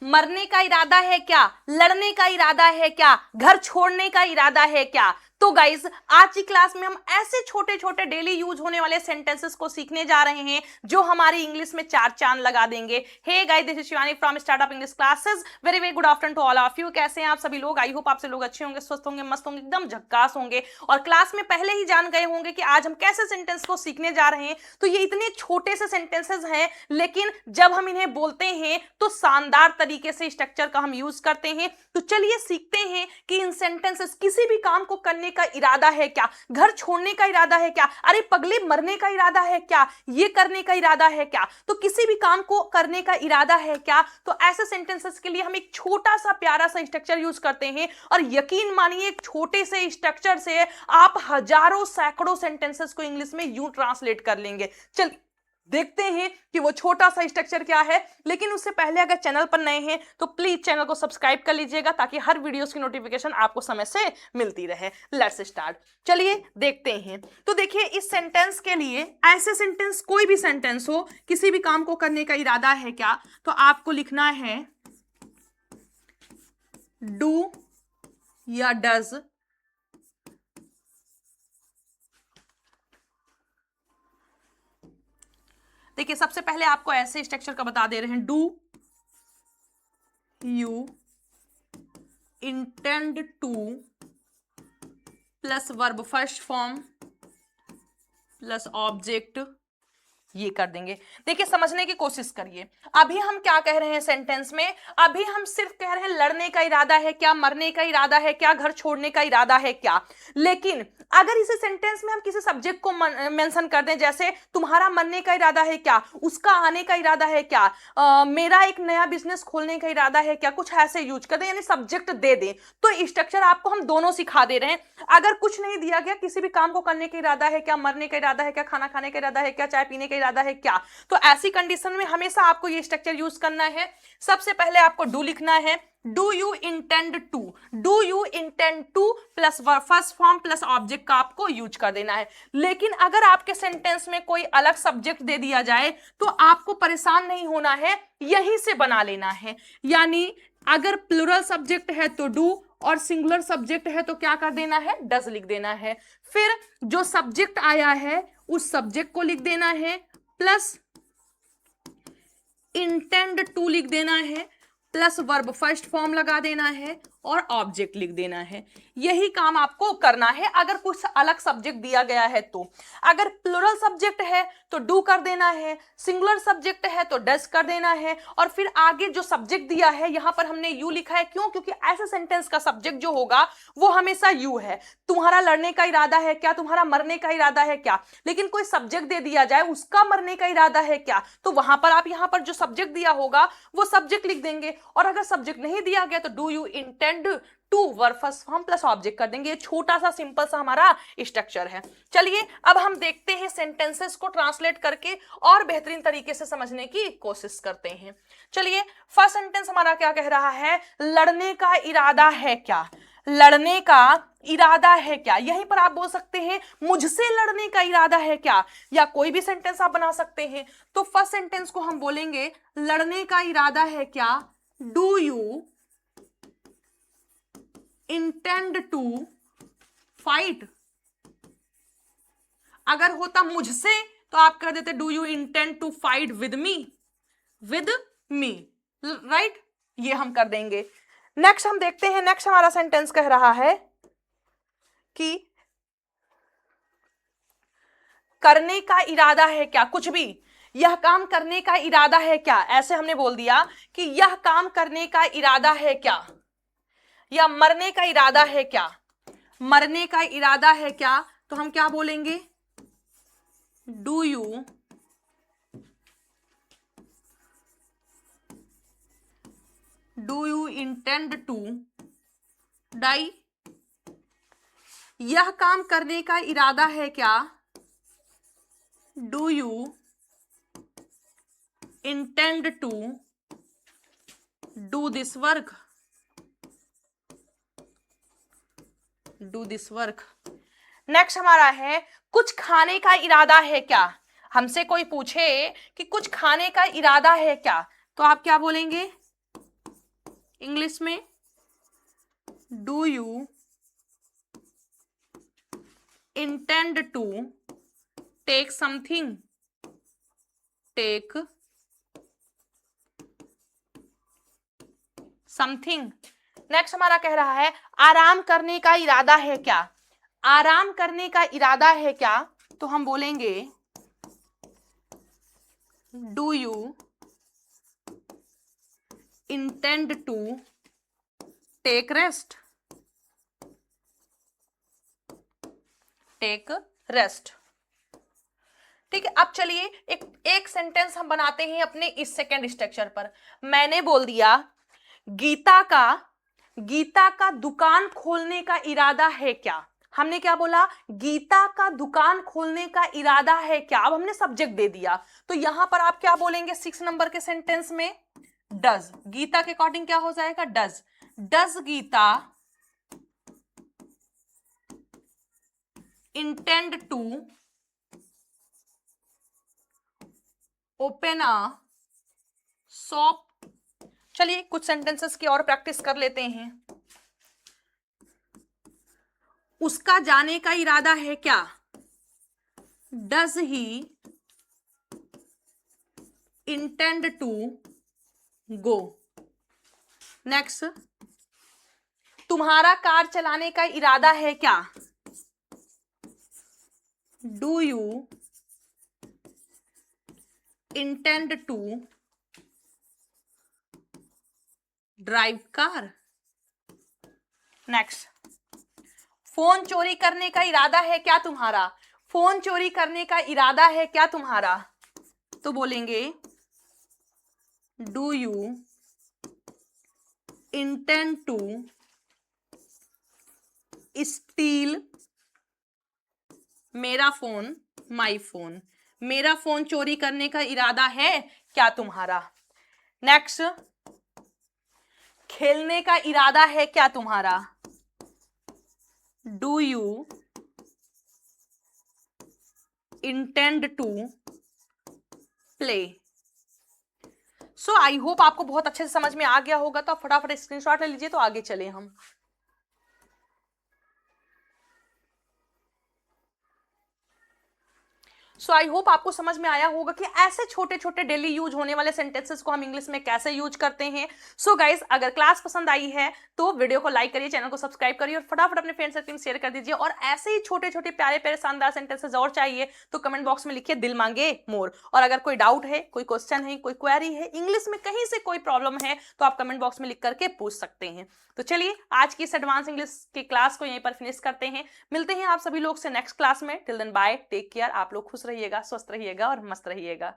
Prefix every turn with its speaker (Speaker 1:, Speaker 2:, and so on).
Speaker 1: मरने का इरादा है क्या, लड़ने का इरादा है क्या, घर छोड़ने का इरादा है क्या। तो गाइज आज की क्लास में हम ऐसे छोटे छोटे डेली यूज होने वाले सेंटेंसेस को सीखने जा रहे हैं जो हमारी इंग्लिश में चार चांद लगा देंगे। Hey guys, this is Shivani from startup English classes. Very very good afternoon to all of you. कैसे हैं आप सभी लोग? आई होप आप से लोग अच्छे होंगे, स्वस्थ होंगे, मस्त होंगे, एकदम झक्कास होंगे। और क्लास में पहले ही जान गए होंगे कि आज हम कैसे सेंटेंस को सीखने जा रहे हैं। तो ये इतने छोटे से सेंटेंसेस हैं, लेकिन जब हम इन्हें बोलते हैं तो शानदार तरीके से स्ट्रक्चर का हम यूज करते हैं। तो चलिए सीखते हैं कि इन सेंटेंसेस किसी भी काम को करने का इरादा है क्या, घर छोड़ने का इरादा है क्या, अरे पगले मरने का इरादा है क्या, ये करने का इरादा है क्या। तो किसी भी काम को करने का इरादा है क्या, तो ऐसे सेंटेंसेस के लिए हम एक छोटा सा प्यारा सा स्ट्रक्चर यूज करते हैं। और यकीन मानिए एक छोटे से स्ट्रक्चर से आप हजारों सैकड़ों सेंटेंसेस को इंग्लिश में यूं ट्रांसलेट कर लेंगे। चल देखते हैं कि वो छोटा सा स्ट्रक्चर क्या है। लेकिन उससे पहले अगर चैनल पर नए हैं तो प्लीज चैनल को सब्सक्राइब कर लीजिएगा ताकि हर वीडियोस की नोटिफिकेशन आपको समय से मिलती रहे। लेट्स स्टार्ट, चलिए देखते हैं। तो देखिए इस सेंटेंस के लिए, ऐसे सेंटेंस कोई भी सेंटेंस हो, किसी भी काम को करने का इरादा है क्या, तो आपको लिखना है डू या डज। देखिए सबसे पहले आपको ऐसे स्ट्रक्चर का बता दे रहे हैं। Do you intend to plus verb first form plus object, ये कर देंगे। देखिए समझने की कोशिश करिए, अभी हम क्या कह रहे हैं सेंटेंस में, अभी हम सिर्फ कह रहे हैं लड़ने का इरादा है क्या, मरने का इरादा है क्या, घर छोड़ने का इरादा है क्या। लेकिन अगर इसे सेंटेंस में हम किसी सब्जेक्ट को मेंशन कर दें, जैसे तुम्हारा मरने का इरादा है क्या, उसका आने का इरादा है क्या, मेरा एक नया बिजनेस खोलने का इरादा है क्या, कुछ ऐसे यूज कर दें, यानी सब्जेक्ट दे दें। तो स्ट्रक्चर आपको हम दोनों सिखा दे रहे हैं। अगर कुछ नहीं दिया गया, किसी भी काम को करने का इरादा है क्या, मरने का इरादा है क्या, खाना खाने का इरादा है क्या, चाय पीने का इरादा है क्या, तो ऐसी कंडीशन में हमेशा आपको ये स्ट्रक्चर यूज करना है। सबसे पहले आपको डू लिखना है। Do you intend to, do you intend to plus first form plus object का आपको यूज कर देना है। लेकिन अगर आपके सेंटेंस में कोई अलग सब्जेक्ट दे दिया जाए तो आपको परेशान नहीं होना है, यहीं से बना लेना है। यानी अगर प्लूरल सब्जेक्ट है तो डू, और सिंगुलर सब्जेक्ट है तो क्या कर देना है, डज लिख देना है। फिर जो सब्जेक्ट आया है उस सब्जेक्ट को लिख देना है, प्लस इंटेंड टू लिख देना है, प्लस वर्ब फर्स्ट फॉर्म लगा देना है और ऑब्जेक्ट लिख देना है। यही काम आपको करना है अगर कुछ अलग सब्जेक्ट दिया गया है तो। अगर प्लूरल सब्जेक्ट है तो डू कर देना है, सिंगुलर सब्जेक्ट है तो डज कर देना है, और फिर आगे जो सब्जेक्ट दिया है यहां पर हमने यू लिखा है। क्यों? क्योंकि ऐसे सेंटेंस का सब्जेक्ट जो होगा वो हमेशा यू है। तुम्हारा लड़ने का इरादा है क्या, तुम्हारा मरने का इरादा है क्या, लेकिन कोई सब्जेक्ट दे दिया जाए उसका मरने का इरादा है क्या, तो वहां पर आप यहां पर जो सब्जेक्ट दिया होगा वो सब्जेक्ट लिख देंगे। और अगर सब्जेक्ट नहीं दिया गया तो do you intend to verb first form plus object कर देंगे। छोटा सा सिंपल सा हमारा स्ट्रक्चर है। चलिए अब हम देखते हैं सेंटेंसेस को ट्रांसलेट करके और बेहतरीन तरीके से समझने की कोशिश करते हैं। चलिए फर्स्ट सेंटेंस हमारा क्या कह रहा है, लड़ने का इरादा है क्या, लड़ने का इरादा है क्या। यहीं पर आप बोल सकते हैं मुझसे लड़ने का इरादा है क्या, या कोई भी सेंटेंस आप बना सकते हैं। तो फर्स्ट सेंटेंस को हम बोलेंगे लड़ने का इरादा है क्या, do you intend to fight. अगर होता मुझसे तो आप कह देते do you intend to fight with me, with me, right, ये हम कर देंगे। नेक्स्ट हम देखते हैं, नेक्स्ट हमारा सेंटेंस कह रहा है कि करने का इरादा है क्या, कुछ भी, यह काम करने का इरादा है क्या। ऐसे हमने बोल दिया कि यह काम करने का इरादा है क्या, या मरने का इरादा है क्या, मरने का इरादा है क्या, तो हम क्या बोलेंगे, do you intend to die. यह काम करने का इरादा है क्या, do you intend to do this work, do this work. Next हमारा है कुछ खाने का इरादा है क्या। हमसे कोई पूछे कि कुछ खाने का इरादा है क्या, तो आप क्या बोलेंगे, इंग्लिश में do you intend to take something, take something. Next हमारा कह रहा है आराम करने का इरादा है क्या। आराम करने का इरादा है क्या, तो हम बोलेंगे do you intend to take rest, take rest. ठीक है, अब चलिए एक सेंटेंस हम बनाते हैं अपने इस सेकेंड स्ट्रक्चर पर। मैंने बोल दिया गीता का दुकान खोलने का इरादा है क्या। हमने क्या बोला, गीता का दुकान खोलने का इरादा है क्या। अब हमने सब्जेक्ट दे दिया, तो यहां पर आप क्या बोलेंगे 6 नंबर के सेंटेंस में, डज। गीता के अकॉर्डिंग क्या हो जाएगा, does. Does Gita intend to open a shop. चलिए कुछ सेंटेंसेस की और प्रैक्टिस कर लेते हैं। उसका जाने का इरादा है क्या, does he intend to go. Next, तुम्हारा कार चलाने का इरादा है क्या, do you intend to drive car. Next, phone चोरी करने का इरादा है क्या तुम्हारा। फोन चोरी करने का इरादा है क्या तुम्हारा, तो बोलेंगे do you intend to steal मेरा फोन, माई फोन। मेरा फोन चोरी करने का इरादा है क्या तुम्हारा। नेक्स्ट, खेलने का इरादा है क्या तुम्हारा, do you intend to play. So I hope आपको बहुत अच्छे से समझ में आ गया होगा, तो आप फटाफट स्क्रीनशॉट ले लीजिए, तो आगे चले हम। सो आई होप आपको समझ में आया होगा कि ऐसे छोटे छोटे डेली यूज होने वाले सेंटेंसेस को हम इंग्लिश में कैसे यूज करते हैं। सो गाइस, अगर क्लास पसंद आई है तो वीडियो को लाइक करिए, चैनल को सब्सक्राइब करिए और फटाफट अपने फ्रेंड सर्कल में शेयर कर दीजिए। और ऐसे ही छोटे छोटे प्यारे प्यारे शानदार सेंटेंसेस और चाहिए तो कमेंट बॉक्स में लिखिए दिल मांगे मोर। और अगर कोई डाउट है, कोई क्वेश्चन है, कोई क्वेरी है, इंग्लिश में कहीं से कोई प्रॉब्लम है, तो आप कमेंट बॉक्स में लिख करके पूछ सकते हैं। तो चलिए आज की इस एडवांस इंग्लिश की क्लास को यहीं पर फिनिश करते हैं। मिलते हैं आप सभी लोग से नेक्स्ट क्लास में। Till then bye, take care. आप लोग खुश रहिएगा, स्वस्थ रहिएगा और मस्त रहिएगा।